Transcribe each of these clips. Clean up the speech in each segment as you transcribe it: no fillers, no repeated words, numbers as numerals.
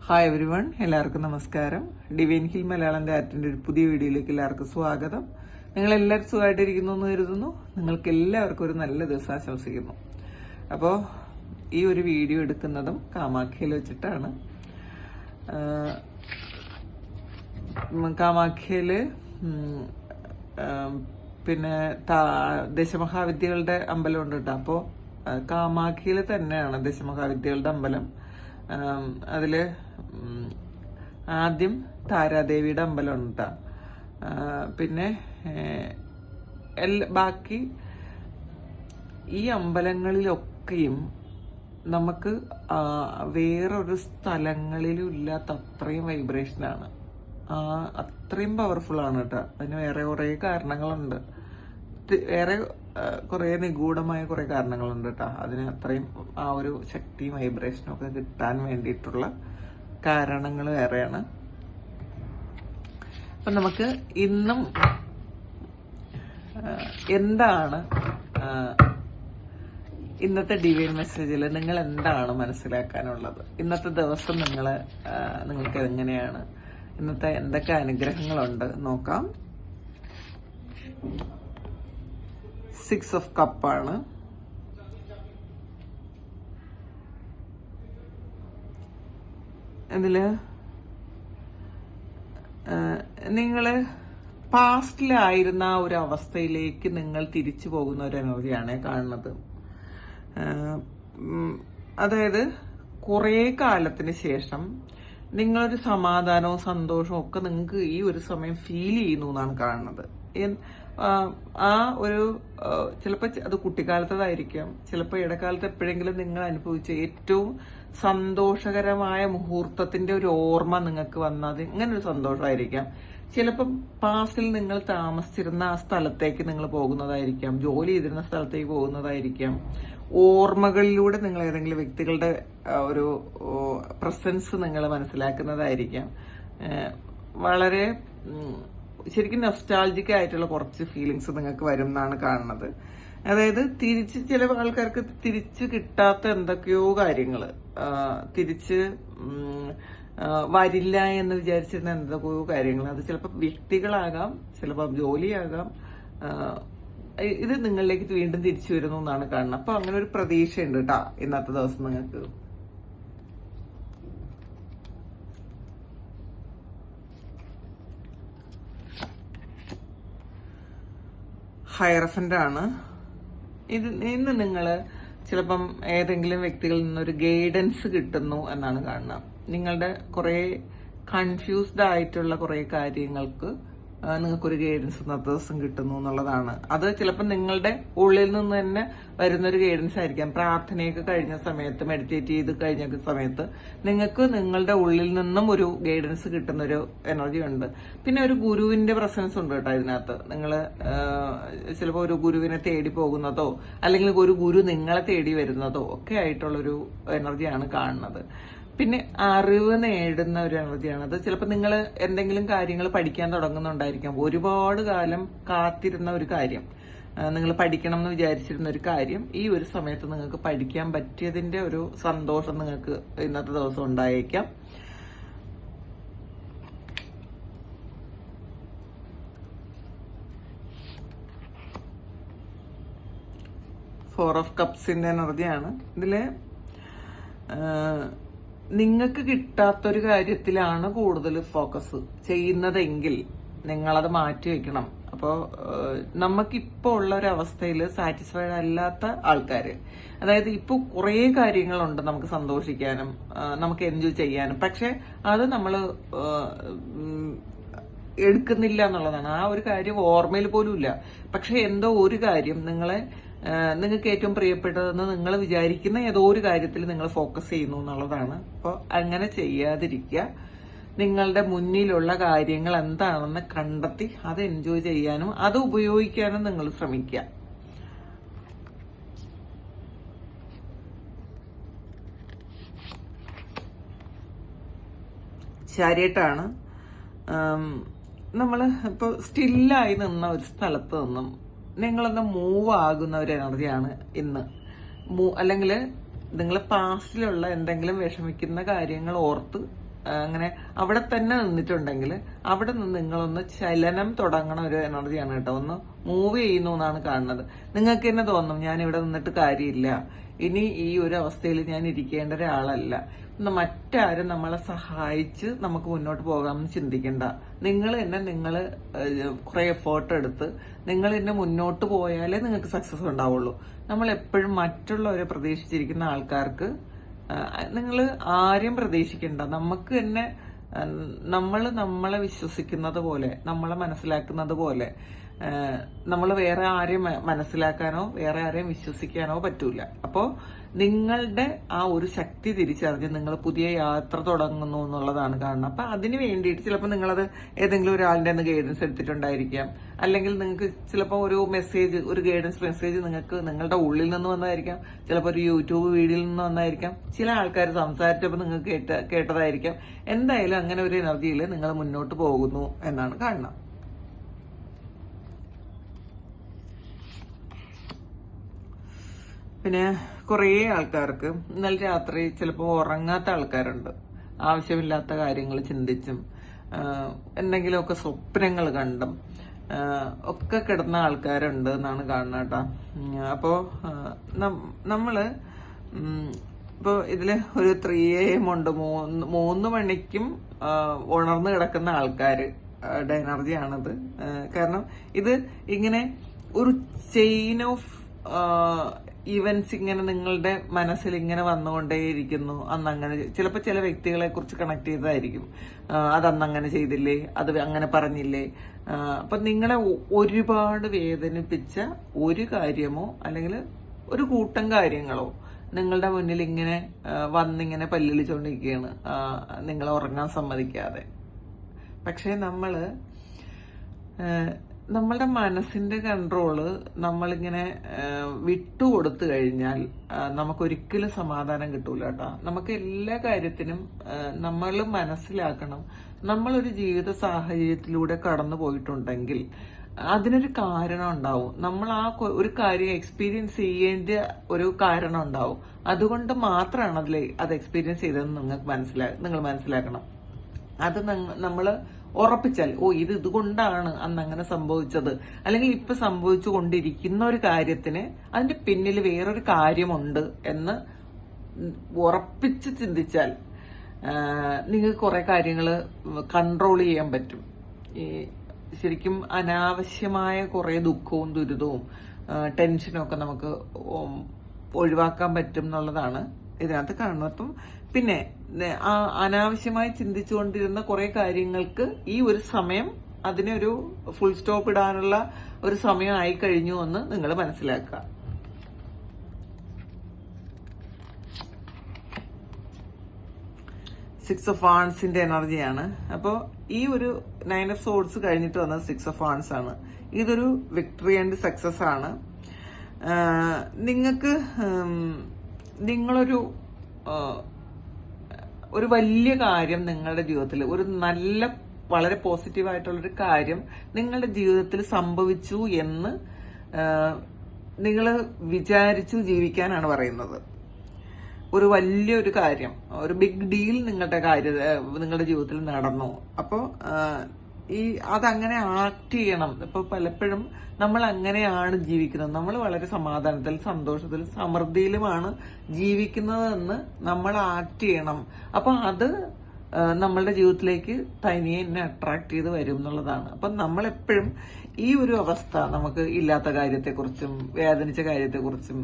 Hi every one, എല്ലാവർക്കും നമസ്കാരം. Divine hill Malayalam ചാറ്റിന്റെ ഒരു പുതിയ വീഡിയോയിലേക്ക് എല്ലാവർക്കും സ്വാഗതം. നിങ്ങൾ എല്ലാവരും സുഖമായിട്ടിരിക്കുന്നു എന്ന് കരുതുന്നു. നിങ്ങൾക്ക് എല്ലാവർക്കും ഒരു നല്ല ദിവസം ആശംസിക്കുന്നു. അപ്പോൾ ഈ ഒരു വീഡിയോ എടുക്കുന്നതും കാമാഖ്യയിൽ വെച്ചിട്ടാണ്. കാമാഖ്യയില് പിന്നെ ദശമഹാവിദ്യകളുടെ അമ്പലം ഉണ്ട് കേട്ടോ. അപ്പോൾ കാമാഖ്യയിൽ തന്നെയാണ് ദശമഹാവിദ്യകളുടെ അമ്പലം. അതില് ആദ്യം താരാദേവിയുടെ അമ്പലം ഉണ്ട്. പിന്നെ ബാക്കി ഈ അമ്പലങ്ങളിലൊക്കെയും നമുക്ക് വേറൊരു സ്ഥലങ്ങളിലും ഇല്ലാത്ത അത്രയും വൈബ്രേഷനാണ്. അത്രയും പവർഫുൾ ആണ് കേട്ടോ. അതിന് വേറെ കുറേ കാരണങ്ങളുണ്ട്. വേറെ കുറെ നിഗൂഢമായ കുറെ കാരണങ്ങളുണ്ട് കേട്ടോ. അതിന് അത്രയും ആ ഒരു ശക്തിയും വൈബ്രേഷനും ഒക്കെ കിട്ടാൻ വേണ്ടിയിട്ടുള്ള കാരണങ്ങൾ വേറെയാണ്. അപ്പൊ നമുക്ക് ഇന്നും എന്താണ് ഇന്നത്തെ ഡിവൈൻ മെസ്സേജിൽ നിങ്ങൾ എന്താണ് മനസ്സിലാക്കാനുള്ളത്? ഇന്നത്തെ ദിവസം നിങ്ങൾക്ക് എങ്ങനെയാണ്? ഇന്നത്തെ എന്തൊക്കെ അനുഗ്രഹങ്ങളുണ്ട് നോക്കാം. 6 of Cup ആണ്. ഇതില് നിങ്ങള് പാസ്റ്റിലായിരുന്ന ആ ഒരു അവസ്ഥയിലേക്ക് നിങ്ങൾ തിരിച്ചു പോകുന്ന ഒരു എനർജിയാണ് കാണുന്നത്. അതായത് കുറെ കാലത്തിന് ശേഷം നിങ്ങളൊരു സമാധാനവും സന്തോഷവും ഒക്കെ നിങ്ങൾക്ക് ഈ ഒരു സമയം ഫീൽ ചെയ്യുന്നു എന്നാണ് കാണുന്നത്. ആ ഒരു ചിലപ്പോൾ അത് കുട്ടിക്കാലത്തതായിരിക്കാം, ചിലപ്പോൾ ഇടക്കാലത്ത് എപ്പോഴെങ്കിലും നിങ്ങൾ അനുഭവിച്ച ഏറ്റവും സന്തോഷകരമായ മുഹൂർത്തത്തിന്റെ ഒരു ഓർമ്മ നിങ്ങൾക്ക് വന്നത് ഇങ്ങനെ ഒരു സന്തോഷമായിരിക്കാം. ചിലപ്പം പാസ്റ്റിൽ നിങ്ങൾ താമസിച്ചിരുന്ന ആ സ്ഥലത്തേക്ക് നിങ്ങൾ പോകുന്നതായിരിക്കാം, ജോലി ചെയ്തിരുന്ന സ്ഥലത്തേക്ക് പോകുന്നതായിരിക്കാം, ഓർമ്മകളിലൂടെ നിങ്ങൾ ഏതെങ്കിലും വ്യക്തികളുടെ ഒരു പ്രസൻസ് നിങ്ങൾ മനസ്സിലാക്കുന്നതായിരിക്കാം. വളരെ ശരിക്കും നൊസ്റ്റാൾജിക് ആയിട്ടുള്ള കുറച്ച് ഫീലിങ്സ് നിങ്ങൾക്ക് വരും എന്നാണ് കാണുന്നത്. അതായത് ചില ആൾക്കാർക്ക് തിരിച്ച് കിട്ടാത്ത എന്തൊക്കെയോ കാര്യങ്ങൾ തിരിച്ച് വരില്ല എന്ന് വിചാരിച്ചിരുന്ന എന്തൊക്കെയോ കാര്യങ്ങൾ, അത് ചിലപ്പോൾ വ്യക്തികളാകാം, ചിലപ്പോൾ ജോലിയാകാം, ഇത് നിങ്ങളിലേക്ക് വീണ്ടും തിരിച്ചു വരുന്നു എന്നാണ് കാണുന്നത്. അപ്പൊ അങ്ങനെ ഒരു പ്രതീക്ഷയുണ്ട് കേട്ടാ ഇന്നത്തെ ദിവസം നിങ്ങൾക്ക്. ഹയറഫന്റ് ആണ്. ഇന്ന് നിങ്ങൾ ചിലപ്പം ഏതെങ്കിലും വ്യക്തികളിൽ നിന്നൊരു ഗൈഡൻസ് കിട്ടുന്നു എന്നാണ് കാണുന്നത്. നിങ്ങളുടെ കുറെ കൺഫ്യൂസ്ഡ് ആയിട്ടുള്ള കുറെ കാര്യങ്ങൾക്ക് നിങ്ങൾക്കൊരു ഗൈഡൻസ് ഇന്നത്തെ ദിവസം കിട്ടുന്നു എന്നുള്ളതാണ്. അത് ചിലപ്പോൾ നിങ്ങളുടെ ഉള്ളിൽ നിന്ന് തന്നെ വരുന്നൊരു ഗൈഡൻസ് ആയിരിക്കാം. പ്രാർത്ഥനയൊക്കെ കഴിഞ്ഞ സമയത്ത്, മെഡിറ്റേറ്റ് ചെയ്ത് കഴിഞ്ഞ സമയത്ത് നിങ്ങൾക്ക് നിങ്ങളുടെ ഉള്ളിൽ നിന്നും ഒരു ഗൈഡൻസ് കിട്ടുന്നൊരു എനർജി ഉണ്ട്. പിന്നെ ഒരു ഗുരുവിന്റെ പ്രസൻസ് ഉണ്ട് കേട്ടോ ഇതിനകത്ത്. നിങ്ങൾ ചിലപ്പോൾ ഒരു ഗുരുവിനെ തേടി പോകുന്നതോ അല്ലെങ്കിൽ ഒരു ഗുരു നിങ്ങളെ തേടി വരുന്നതോ ഒക്കെ ആയിട്ടുള്ളൊരു എനർജിയാണ് കാണുന്നത്. പിന്നെ അറിവ് നേടുന്ന ഒരു എനർജിയാണ് അത്. ചിലപ്പോൾ നിങ്ങൾ എന്തെങ്കിലും കാര്യങ്ങൾ പഠിക്കാൻ തുടങ്ങുന്നുണ്ടായിരിക്കാം. ഒരുപാട് കാലം കാത്തിരുന്ന ഒരു കാര്യം, നിങ്ങൾ പഠിക്കണം എന്ന് വിചാരിച്ചിരുന്ന ഒരു കാര്യം ഈ ഒരു സമയത്ത് നിങ്ങൾക്ക് പഠിക്കാൻ പറ്റിയതിന്റെ ഒരു സന്തോഷം നിങ്ങൾക്ക് ഇന്നത്തെ ദിവസം ഉണ്ടായേക്കാം. ഫോർ ഓഫ് കപ്സിന്റെ എനർജിയാണ് ഇതില്. നിങ്ങൾക്ക് കിട്ടാത്തൊരു കാര്യത്തിലാണ് കൂടുതൽ ഫോക്കസ് ചെയ്യുന്നതെങ്കിൽ നിങ്ങളത് മാറ്റി വെക്കണം. അപ്പോൾ നമുക്കിപ്പോ ഉള്ള ഒരു അവസ്ഥയിൽ സാറ്റിസ്ഫൈഡ് അല്ലാത്ത ആൾക്കാര്, അതായത് ഇപ്പോൾ കുറേ കാര്യങ്ങളുണ്ട് നമുക്ക് സന്തോഷിക്കാനും നമുക്ക് എൻജോയ് ചെയ്യാനും, പക്ഷെ അത് നമ്മൾ എടുക്കുന്നില്ല എന്നുള്ളതാണ്. ആ ഒരു കാര്യം ഓർമ്മയിൽ പോലും ഇല്ല. പക്ഷെ എന്തോ ഒരു കാര്യം നിങ്ങൾക്ക് ഏറ്റവും പ്രിയപ്പെട്ടതെന്ന് നിങ്ങൾ വിചാരിക്കുന്ന ഏതോ ഒരു കാര്യത്തിൽ നിങ്ങൾ ഫോക്കസ് ചെയ്യുന്നു എന്നുള്ളതാണ്. അപ്പോൾ അങ്ങനെ ചെയ്യാതിരിക്കുക. നിങ്ങളുടെ മുന്നിലുള്ള കാര്യങ്ങൾ എന്താണെന്ന് കണ്ടെത്തി അത് എൻജോയ് ചെയ്യാനും അത് ഉപയോഗിക്കാനും നിങ്ങൾ ശ്രമിക്കുക. ശരിയായിട്ടാണ്. നമ്മൾ ഇപ്പോൾ സ്റ്റില്ലായി നിന്ന ഒരു സ്ഥലത്ത് നിന്നും നിങ്ങളൊന്ന് മൂവ് ആകുന്ന ഒരു എനർജിയാണ് ഇന്ന്. അല്ലെങ്കിൽ നിങ്ങൾ പാസ്റ്റിലുള്ള എന്തെങ്കിലും വിഷമിക്കുന്ന കാര്യങ്ങൾ ഓർത്ത് അങ്ങനെ അവിടെ തന്നെ നിന്നിട്ടുണ്ടെങ്കിൽ അവിടെ നിന്ന് നിങ്ങളൊന്ന് ചലനം തുടങ്ങണ ഒരു എനർജിയാണ് കേട്ടോ. ഒന്ന് മൂവ് ചെയ്യുന്നു എന്നാണ് കാണുന്നത്. നിങ്ങൾക്ക് തന്നെ തോന്നും ഞാൻ ഇവിടെ നിന്നിട്ട് കാര്യമില്ല, ഇനി ഈ ഒരു അവസ്ഥയിൽ ഞാൻ ഇരിക്കേണ്ട ഒരാളല്ല, മറ്റാരും നമ്മളെ സഹായിച്ച് നമുക്ക് മുന്നോട്ട് പോകാമെന്ന് ചിന്തിക്കണ്ട. നിങ്ങൾ തന്നെ നിങ്ങൾ കുറെ എഫേർട്ട് എടുത്ത് നിങ്ങൾ തന്നെ മുന്നോട്ട് പോയാലേ നിങ്ങൾക്ക് സക്സസ് ഉണ്ടാവുള്ളൂ. നമ്മൾ എപ്പോഴും മറ്റുള്ളവരെ പ്രതീക്ഷിച്ചിരിക്കുന്ന ആൾക്കാർക്ക് നിങ്ങൾ ആരെയും പ്രതീക്ഷിക്കണ്ട. നമുക്ക് തന്നെ നമ്മളെ വിശ്വസിക്കുന്നത് പോലെ, നമ്മളെ മനസ്സിലാക്കുന്നത് പോലെ നമ്മൾ വേറെ ആരെയും മനസ്സിലാക്കാനോ വേറെ ആരെയും വിശ്വസിക്കാനോ പറ്റൂല. അപ്പോൾ നിങ്ങളുടെ ആ ഒരു ശക്തി തിരിച്ചറിഞ്ഞ് നിങ്ങൾ പുതിയ യാത്ര തുടങ്ങുന്നു എന്നുള്ളതാണ് കാണുന്നത്. അപ്പൊ അതിന് വേണ്ടിയിട്ട് ചിലപ്പോൾ നിങ്ങളത് ഏതെങ്കിലും ഒരാളുടെ ഗൈഡൻസ് എടുത്തിട്ടുണ്ടായിരിക്കാം, അല്ലെങ്കിൽ നിങ്ങൾക്ക് ചിലപ്പോൾ ഒരു ഗൈഡൻസ് മെസ്സേജ് നിങ്ങൾക്ക് നിങ്ങളുടെ ഉള്ളിൽ നിന്ന് വന്നതായിരിക്കാം, ചിലപ്പോൾ ഒരു യൂട്യൂബ് വീഡിയോയിൽ നിന്ന് വന്നതായിരിക്കാം, ചില ആൾക്കാർ സംസാരിച്ചപ്പോൾ നിങ്ങൾക്ക് കേട്ടതായിരിക്കാം. എന്തായാലും അങ്ങനെ ഒരു എനർജിയിൽ നിങ്ങൾ മുന്നോട്ട് പോകുന്നു എന്നാണ് കാണുന്നത്. പിന്നെ കുറേ ആൾക്കാർക്ക് ഇന്നലെ രാത്രി ചിലപ്പോൾ ഉറങ്ങാത്ത ആൾക്കാരുണ്ട്. ആവശ്യമില്ലാത്ത കാര്യങ്ങൾ ചിന്തിച്ചും എന്തെങ്കിലുമൊക്കെ സ്വപ്നങ്ങൾ കണ്ടും ഒക്കെ കിടന്ന ആൾക്കാരുണ്ട് എന്നാണ് കാണുന്നത് കേട്ടോ. അപ്പോൾ നമ്മള് ഇപ്പോൾ ഇതില് ഒരു 3 AM ഉണ്ട്, 3 മണിക്കും ഉണർന്നു കിടക്കുന്ന ആൾക്കാരുടെ എനർജിയാണിത്. കാരണം ഇത് ഇങ്ങനെ ഒരു ചെയിൻ ഓഫ് ഈവൻസ് ഇങ്ങനെ നിങ്ങളുടെ മനസ്സിൽ ഇങ്ങനെ വന്നുകൊണ്ടേയിരിക്കുന്നു. അന്നങ്ങനെ ചിലപ്പോൾ ചില വ്യക്തികളെ കുറിച്ച് കണക്ട് ചെയ്തതായിരിക്കും. അതന്നങ്ങനെ ചെയ്തില്ലേ, അത് അങ്ങനെ പറഞ്ഞില്ലേ. അപ്പൊ നിങ്ങളെ ഒരുപാട് വേദനിപ്പിച്ച ഒരു കാര്യമോ അല്ലെങ്കിൽ ഒരു കൂട്ടം കാര്യങ്ങളോ നിങ്ങളുടെ മുന്നിൽ ഇങ്ങനെ വന്നിങ്ങനെ പല്ലിളിച്ചോണ്ടിരിക്കുകയാണ്, നിങ്ങളെ ഉറങ്ങാൻ സമ്മതിക്കാതെ. പക്ഷെ നമ്മളുടെ മനസ്സിന്റെ കൺട്രോള് നമ്മളിങ്ങനെ വിട്ടുകൊടുത്തു കഴിഞ്ഞാൽ നമുക്കൊരിക്കലും സമാധാനം കിട്ടൂല കേട്ടോ. നമുക്ക് എല്ലാ കാര്യത്തിനും നമ്മൾ മനസ്സിലാക്കണം, നമ്മളൊരു ജീവിത സാഹചര്യത്തിലൂടെ കടന്നു പോയിട്ടുണ്ടെങ്കിൽ അതിനൊരു കാരണം ഉണ്ടാവും. നമ്മൾ ആ ഒരു കാര്യം എക്സ്പീരിയൻസ് ചെയ്യേണ്ട ഒരു കാരണം ഉണ്ടാവും. അതുകൊണ്ട് മാത്രമാണ് അത് എക്സ്പീരിയൻസ് ചെയ്തതെന്ന് നിങ്ങൾ മനസ്സിലാക്കണം. അത് നമ്മൾ ഉറപ്പിച്ചാൽ ഇതുകൊണ്ടാണ് അന്ന് അങ്ങനെ സംഭവിച്ചത്, അല്ലെങ്കിൽ ഇപ്പൊ സംഭവിച്ചു കൊണ്ടിരിക്കുന്ന ഒരു കാര്യത്തിന് അതിന്റെ പിന്നിൽ വേറൊരു കാര്യമുണ്ട് എന്ന് ഉറപ്പിച്ച് ചിന്തിച്ചാൽ നിങ്ങൾക്ക് കുറെ കാര്യങ്ങൾ കൺട്രോൾ ചെയ്യാൻ പറ്റും. ഈ ശരിക്കും അനാവശ്യമായ കുറെ ദുഃഖവും ദുരിതവും ടെൻഷനും ഒക്കെ നമുക്ക് ഒഴിവാക്കാൻ പറ്റും എന്നുള്ളതാണ് ഇതിനകത്ത് കാണുന്നത്. അപ്പം പിന്നെ അനാവശ്യമായി ചിന്തിച്ചുകൊണ്ടിരുന്ന കുറെ കാര്യങ്ങൾക്ക് ഈ ഒരു സമയം, അതിനൊരു ഫുൾ സ്റ്റോപ്പ് ഇടാനുള്ള ഒരു സമയം ആയി കഴിഞ്ഞു എന്ന് നിങ്ങൾ മനസ്സിലാക്കുക. സിക്സ് ഓഫ് വാൺസിന്റെ എനർജിയാണ്. അപ്പോൾ ഈ ഒരു 9 of Swords കഴിഞ്ഞിട്ട് വന്ന 6 of Wands ആണ്. ഇതൊരു വിക്ടറി ആൻഡ് സക്സസ് ആണ്. നിങ്ങളൊരു വലിയ കാര്യം നിങ്ങളുടെ ജീവിതത്തിൽ, ഒരു വളരെ പോസിറ്റീവായിട്ടുള്ളൊരു കാര്യം നിങ്ങളുടെ ജീവിതത്തിൽ സംഭവിച്ചു എന്ന് നിങ്ങൾ വിചാരിച്ചു ജീവിക്കാനാണ് പറയുന്നത്. ഒരു വലിയൊരു കാര്യം, ഒരു ബിഗ് ഡീൽ നിങ്ങളുടെ ജീവിതത്തിൽ നടന്നു. അപ്പോൾ അതങ്ങനെ ആക്ട് ചെയ്യണം. ഇപ്പൊ പലപ്പോഴും നമ്മൾ അങ്ങനെയാണ് ജീവിക്കുന്നത്. നമ്മൾ വളരെ സമാധാനത്തിൽ, സന്തോഷത്തിൽ, സമൃദ്ധിയിലുമാണ് ജീവിക്കുന്നതെന്ന് നമ്മൾ ആക്ട് ചെയ്യണം. അപ്പൊ അത് നമ്മളുടെ ജീവിതത്തിലേക്ക് തനിയെ തന്നെ അട്രാക്ട് ചെയ്ത് വരും എന്നുള്ളതാണ്. അപ്പൊ നമ്മളെപ്പോഴും ഈ ഒരു അവസ്ഥ, നമുക്ക് ഇല്ലാത്ത കാര്യത്തെക്കുറിച്ചും വേദനിച്ച കാര്യത്തെക്കുറിച്ചും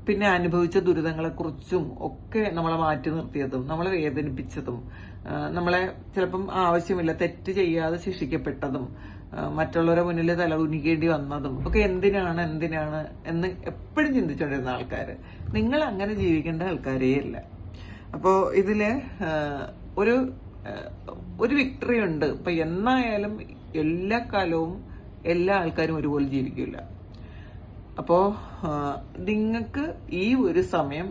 പിന്നെ അനുഭവിച്ച ദുരിതങ്ങളെക്കുറിച്ചും ഒക്കെ നമ്മളെ മാറ്റി നിർത്തിയതും നമ്മളെ വേദനിപ്പിച്ചതും നമ്മളെ ചിലപ്പം ആവശ്യമില്ല തെറ്റ് ചെയ്യാതെ ശിക്ഷിക്കപ്പെട്ടതും മറ്റുള്ളവരുടെ മുന്നിൽ തല കുനിക്കേണ്ടി വന്നതും ഒക്കെ എന്തിനാണ് എന്ന് എപ്പോഴും ചിന്തിച്ചുകൊണ്ടിരുന്ന ആൾക്കാര്, നിങ്ങൾ അങ്ങനെ ജീവിക്കേണ്ട ആൾക്കാരേ അല്ല. അപ്പോ ഇതില് ഒരു വിക്ടറി ഉണ്ട്. ഇപ്പൊ എന്നായാലും എല്ലാ കാലവും എല്ലാ ആൾക്കാരും ഒരുപോലെ ജീവിക്കില്ല. അപ്പോ നിങ്ങൾക്ക് ഈ ഒരു സമയം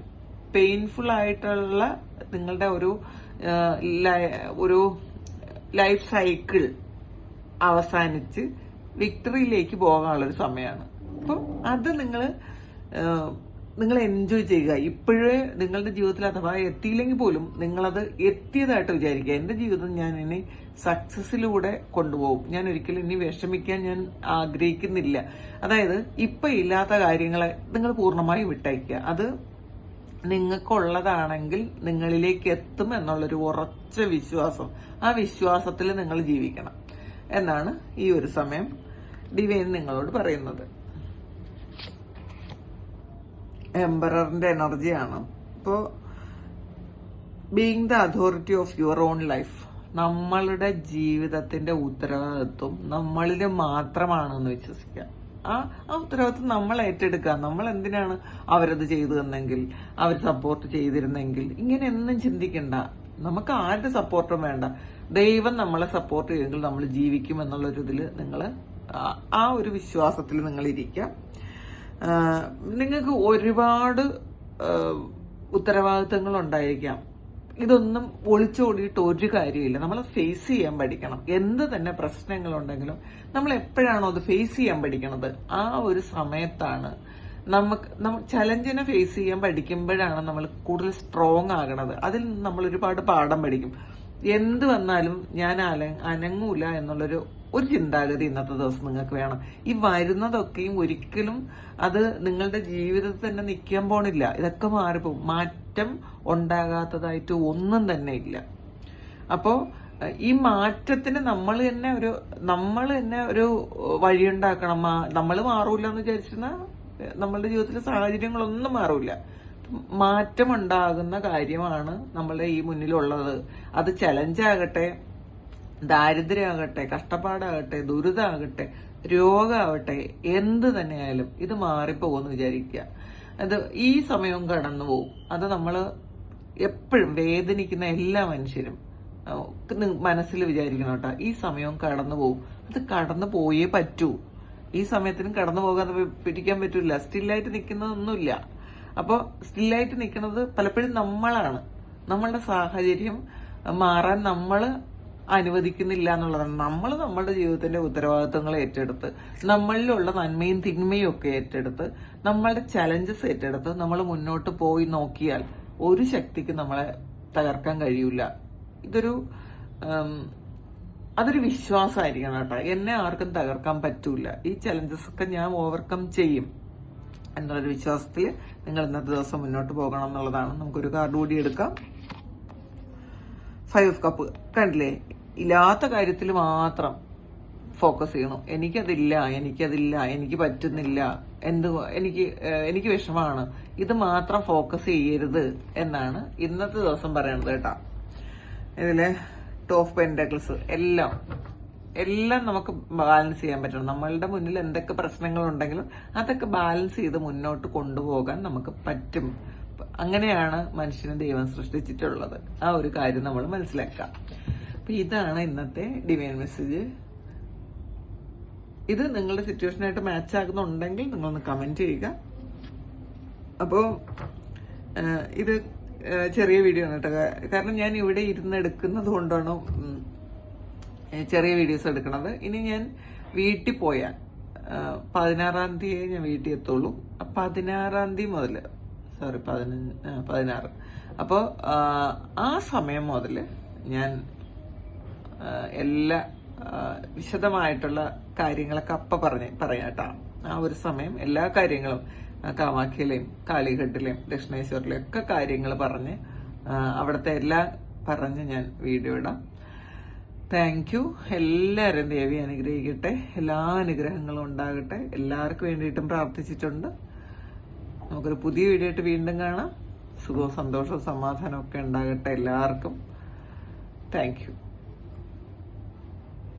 പെയിൻഫുൾ ആയിട്ടുള്ള നിങ്ങളുടെ ഒരു ലൈഫ് സൈക്കിൾ അവസാനിച്ച് വിക്ടറിയിലേക്ക് പോകാനുള്ളൊരു സമയമാണ്. അപ്പം അത് നിങ്ങൾ നിങ്ങൾ എൻജോയ് ചെയ്യുക. ഇപ്പോഴേ നിങ്ങളുടെ ജീവിതത്തിൽ അഥവാ എത്തിയില്ലെങ്കിൽ പോലും നിങ്ങളത് എത്തിയതായിട്ട് വിചാരിക്കുക. എന്റെ ജീവിതം ഞാൻ ഇനി സക്സസിലൂടെ കൊണ്ടുപോകും. ഞാൻ ഒരിക്കലും ഇനി വിഷമിക്കാൻ ഞാൻ ആഗ്രഹിക്കുന്നില്ല. അതായത് ഇപ്പൊ ഇല്ലാത്ത കാര്യങ്ങളെ നിങ്ങൾ പൂർണ്ണമായി വിട്ടയക്കുക. അത് നിങ്ങൾക്കുള്ളതാണെങ്കിൽ നിങ്ങളിലേക്ക് എത്തും എന്നുള്ളൊരു ഉറച്ച വിശ്വാസം, ആ വിശ്വാസത്തിൽ നിങ്ങൾ ജീവിക്കണം എന്നാണ് ഈ ഒരു സമയം ഡിവൈൻ നിങ്ങളോട് പറയുന്നത്. എംപററിന്റെ എനർജിയാണ്. ഇപ്പോ being the authority of your own life, നമ്മളുടെ ജീവിതത്തിന്റെ ഉത്തരവാദിത്വം നമ്മളിൽ മാത്രമാണെന്ന് വിശ്വസിക്കുക. ആ ഉത്തരവാദിത്വം നമ്മൾ ഏറ്റെടുക്കുക. നമ്മൾ എന്തിനാണ് അവരത് ചെയ്തു തന്നെങ്കിൽ, അവർ സപ്പോർട്ട് ചെയ്തിരുന്നെങ്കിൽ, ഇങ്ങനെ ഒന്നും ചിന്തിക്കണ്ട. നമുക്ക് ആരുടെ സപ്പോർട്ടും വേണ്ട. ദൈവം നമ്മളെ സപ്പോർട്ട് ചെയ്തെങ്കിൽ നമ്മൾ ജീവിക്കും എന്നുള്ളൊരിതിൽ നിങ്ങൾ ആ ഒരു വിശ്വാസത്തിൽ നിങ്ങൾ ഇരിക്കുക. നിങ്ങൾക്ക് ഒരുപാട് ഉത്തരവാദിത്തങ്ങൾ ഉണ്ടായിരിക്കാം. ഇതൊന്നും ഒളിച്ചോടിയിട്ട് ഒരു കാര്യമില്ല. നമ്മൾ ഫേസ് ചെയ്യാൻ പഠിക്കണം. എന്ത് തന്നെ പ്രശ്നങ്ങളുണ്ടെങ്കിലും നമ്മൾ എപ്പോഴാണോ അത് ഫേസ് ചെയ്യാൻ പഠിക്കണത്, ആ ഒരു സമയത്താണ് നമ്മൾ ചലഞ്ചിനെ ഫേസ് ചെയ്യാൻ പഠിക്കുമ്പോഴാണ് നമ്മൾ കൂടുതൽ സ്ട്രോങ് ആകണത്. അതിൽ നമ്മൾ ഒരുപാട് പാഠം പഠിക്കും. എന്ത് വന്നാലും ഞാൻ അനങ്ങൂല എന്നുള്ളൊരു ചിന്താഗതി ഇന്നത്തെ ദിവസം നിങ്ങൾക്ക് വേണം. ഈ വരുന്നതൊക്കെയും ഒരിക്കലും അത് നിങ്ങളുടെ ജീവിതത്തിൽ തന്നെ നിൽക്കാൻ പോണില്ല. ഇതൊക്കെ മാറിപ്പോകും. മാറ്റം ഉണ്ടാകാത്തതായിട്ട് ഒന്നും തന്നെ ഇല്ല. അപ്പോ ഈ മാറ്റത്തിന് നമ്മൾ തന്നെ ഒരു വഴിയുണ്ടാക്കണം. നമ്മൾ മാറൂല എന്ന് വിചാരിച്ചിരുന്ന നമ്മളുടെ ജീവിതത്തിലെ സാഹചര്യങ്ങളൊന്നും മാറൂല. മാറ്റമുണ്ടാകുന്ന കാര്യമാണ് നമ്മളുടെ ഈ മുന്നിലുള്ളത്. അത് ചലഞ്ചാകട്ടെ, ദാരിദ്ര്യമാകട്ടെ, കഷ്ടപ്പാടാകട്ടെ, ദുരിതമാകട്ടെ, രോഗമാവട്ടെ, എന്ത് തന്നെയായാലും ഇത് മാറിപ്പോകുമെന്ന് വിചാരിക്കുക. അത് ഈ സമയവും കടന്നു പോകും. അത് നമ്മൾ എപ്പോഴും വേദനിക്കുന്ന എല്ലാ മനുഷ്യരും മനസ്സിൽ വിചാരിക്കണം കേട്ടോ, ഈ സമയവും കടന്നു പോകും. അത് കടന്നു പോയേ പറ്റൂ. ഈ സമയത്തിനും കടന്നു പോകാൻ പിടിക്കാൻ പറ്റൂല. സ്റ്റില്ലായിട്ട് നിൽക്കുന്നതൊന്നുമില്ല. അപ്പോൾ സ്റ്റില്ലായിട്ട് നിൽക്കുന്നത് പലപ്പോഴും നമ്മളാണ്. നമ്മളുടെ സാഹചര്യം മാറാൻ നമ്മൾ അനുവദിക്കുന്നില്ല എന്നുള്ളതാണ്. നമ്മൾ നമ്മളുടെ ജീവിതത്തിന്റെ ഉത്തരവാദിത്വങ്ങൾ ഏറ്റെടുത്ത്, നമ്മളിലുള്ള നന്മയും തിന്മയും ഒക്കെ ഏറ്റെടുത്ത്, നമ്മളുടെ ചലഞ്ചസ് ഏറ്റെടുത്ത് നമ്മൾ മുന്നോട്ട് പോയി നോക്കിയാൽ ഒരു ശക്തിക്ക് നമ്മളെ തകർക്കാൻ കഴിയൂല. അതൊരു വിശ്വാസമായിരിക്കണം കേട്ടോ. എന്നെ ആർക്കും തകർക്കാൻ പറ്റൂല. ഈ ചലഞ്ചസ് ഒക്കെ ഞാൻ ഓവർകം ചെയ്യും എന്നുള്ളൊരു വിശ്വാസത്തിൽ നിങ്ങൾ ഇന്നത്തെ ദിവസം മുന്നോട്ട് പോകണം എന്നുള്ളതാണ്. നമുക്കൊരു കാർഡ് കൂടി എടുക്കാം. 5 ഓഫ് കപ്പ് കണ്ടില്ലേ? ഇല്ലാത്ത കാര്യത്തിൽ മാത്രം ഫോക്കസ് ചെയ്യണം. എനിക്കതില്ല, എനിക്ക് പറ്റുന്നില്ല, എനിക്ക് വിഷമാണ്, ഇത് മാത്രം ഫോക്കസ് ചെയ്യരുത് എന്നാണ് ഇന്നത്തെ ദിവസം പറയണത് കേട്ടാ. ഇതിലെ 2 ഓഫ് പെന്റക്കിൾസ് എല്ലാം നമുക്ക് ബാലൻസ് ചെയ്യാൻ പറ്റണം. നമ്മളുടെ മുന്നിൽ എന്തൊക്കെ പ്രശ്നങ്ങളുണ്ടെങ്കിലും അതൊക്കെ ബാലൻസ് ചെയ്ത് മുന്നോട്ട് കൊണ്ടുപോകാൻ നമുക്ക് പറ്റും. അങ്ങനെയാണ് മനുഷ്യനെ ദൈവം സൃഷ്ടിച്ചിട്ടുള്ളത്. ആ ഒരു കാര്യം നമ്മൾ മനസ്സിലാക്കാം. അപ്പൊ ഇതാണ് ഇന്നത്തെ ഡിവൈൻ മെസ്സേജ്. ഇത് നിങ്ങളുടെ സിറ്റുവേഷനായിട്ട് മാച്ച് ആകുന്നുണ്ടെങ്കിൽ നിങ്ങളൊന്ന് കമന്റ് ചെയ്യുക. അപ്പോൾ ഇത് ചെറിയ വീഡിയോ ആണ് കേട്ടോ. കാരണം ഞാൻ ഇവിടെ ഇരുന്ന് എടുക്കുന്നത് കൊണ്ടാണ് ചെറിയ വീഡിയോസ് എടുക്കുന്നത്. ഇനി ഞാൻ വീട്ടിൽ പോയാൽ 16-ാം തീയതി ഞാൻ വീട്ടിൽ എത്തുള്ളൂ. 16-ാം തീയതി മുതൽ 16. അപ്പോൾ ആ സമയം മുതൽ ഞാൻ എല്ലാ വിശദമായിട്ടുള്ള കാര്യങ്ങളൊക്കെ പറയാട്ടാ. ആ ഒരു സമയം എല്ലാ കാര്യങ്ങളും കാമാഖ്യയിലെയും കാളിഘട്ടിലെയും ദക്ഷിണേശ്വരിലെയും ഒക്കെ കാര്യങ്ങൾ പറഞ്ഞ് അവിടുത്തെ എല്ലാം പറഞ്ഞ് ഞാൻ വീഡിയോ ഇടാം. Thank you. എല്ലാവരും ദേവി അനുഗ്രഹിക്കട്ടെ. എല്ലാ അനുഗ്രഹങ്ങളും ഉണ്ടാകട്ടെ. എല്ലാവർക്കും വേണ്ടിയിട്ടും പ്രാർത്ഥിച്ചിട്ടുണ്ട്. നമുക്കൊരു പുതിയ വീഡിയോ ആയിട്ട് വീണ്ടും കാണാം. സുഖവും സന്തോഷവും സമാധാനവും ഒക്കെ ഉണ്ടാകട്ടെ എല്ലാവർക്കും. Thank you.